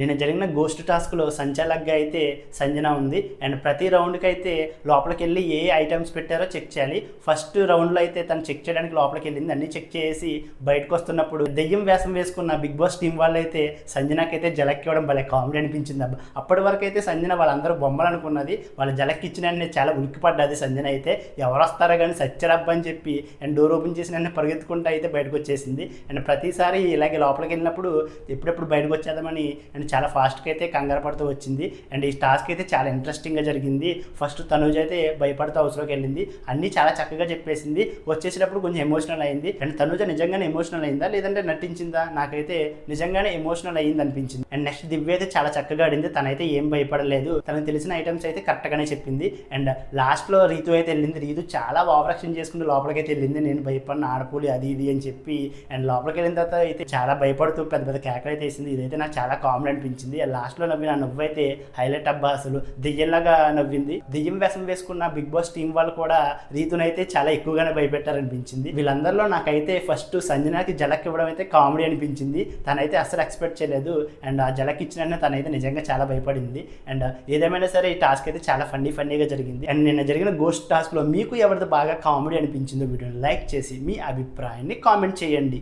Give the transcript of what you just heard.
నిన్న జరిగిన గోస్ట్ టాస్క్లో సంచాలక్గా అయితే సంజన ఉంది. అండ్ ప్రతి రౌండ్కి అయితే లోపలికి వెళ్ళి ఏ ఐటమ్స్ పెట్టారో చెక్ చేయాలి. ఫస్ట్ రౌండ్లో అయితే తను చెక్ చేయడానికి లోపలికి వెళ్ళింది. అన్ని చెక్ చేసి బయటకు వస్తున్నప్పుడు దెయ్యం వేషం వేసుకున్న బిగ్ బాస్ టీం వాళ్ళు అయితే సంజనకి అయితే జలక్ ఇవ్వడం భలే కామెడీ అనిపించింది. అప్పటి వరకు అయితే సంజన వాళ్ళందరూ బొమ్మలు అనుకున్నది. వాళ్ళ జలక్ ఇచ్చిన వెంటనే చాలా ఉలిక్కిపడ్డది సంజన అయితే. ఎవరు వస్తారో కానీ సచ్చరబ్బా అని చెప్పి అండ్ డోర్ ఓపెన్ చేసిన వెంటనే పరిగెత్తుకుంటూ అయితే బయటకు వచ్చేసింది. అండ్ ప్రతిసారి ఇలాగే లోపలికి వెళ్ళినప్పుడు ఎప్పుడెప్పుడు బయటకు వచ్చేద్దామని అండ్ చాలా ఫాస్ట్గా అయితే కంగారు పడుతూ వచ్చింది. అండ్ ఈ టాస్క్ అయితే చాలా ఇంట్రెస్టింగ్గా జరిగింది. ఫస్ట్ తనుజ్ అయితే భయపడుతూ హౌస్లోకి వెళ్ళింది. అన్నీ చాలా చక్కగా చెప్పేసింది. వచ్చేసేటప్పుడు కొంచెం ఎమోషనల్ అయింది. అండ్ తనుజ నిజంగానే ఎమోషనల్ అయిందా లేదంటే నటించిందా? నాకైతే నిజంగానే ఎమోషనల్ అయ్యింది అనిపించింది. అండ్ నెక్స్ట్ దివ్య అయితే చాలా చక్కగా ఆడింది. తనైతే ఏం భయపడలేదు. తనకు తెలిసిన ఐటమ్స్ అయితే కరెక్ట్గానే చెప్పింది. అండ్ లాస్ట్లో రీతు అయితే వెళ్ళింది. రీతు చాలా ఓవరాక్షన్ చేసుకుంటూ లోపలికైతే వెళ్ళింది. నేను భయపడిన ఆడపూలి అది ఇది అని చెప్పి. అండ్ లోపలికి వెళ్ళిన తర్వాత అయితే చాలా భయపడుతూ పెద్ద పెద్ద కేకలు అయితే వేసింది. ఇదైతే నాకు చాలా కామెడీ అనిపించింది. లాస్ట్లో నవ్విన నవ్వు అయితే హైలైట్ అబ్బా. అసలు దెయ్యంలాగా నవ్వింది. దెయ్యం వేషం వేసుకున్న బిగ్ బాస్ టీం వాళ్ళు కూడా రీతునైతే చాలా ఎక్కువగానే భయపెట్టారనిపించింది. వీళ్ళందరిలో నాకైతే ఫస్ట్ సంజనాకి జలక్ ఇవ్వడం అయితే కామెడీ అనిపించింది. తనైతే అస్సలు ఎక్స్పెక్ట్ చేయలేదు. అండ్ ఆ జలక్ ఇచ్చిన తనైతే నిజంగా చాలా భయపడింది. అండ్ ఏదేమైనా సరే ఈ టాస్క్ అయితే చాలా ఫన్నీగా జరిగింది. అండ్ నిన్న జరిగిన గోస్ట్ టాస్క్లో మీకు ఎవరిది బాగా కామెడీ అనిపించిందో వీడియోని లైక్ చేసి మీ అభిప్రాయాన్ని కామెంట్ చేయండి.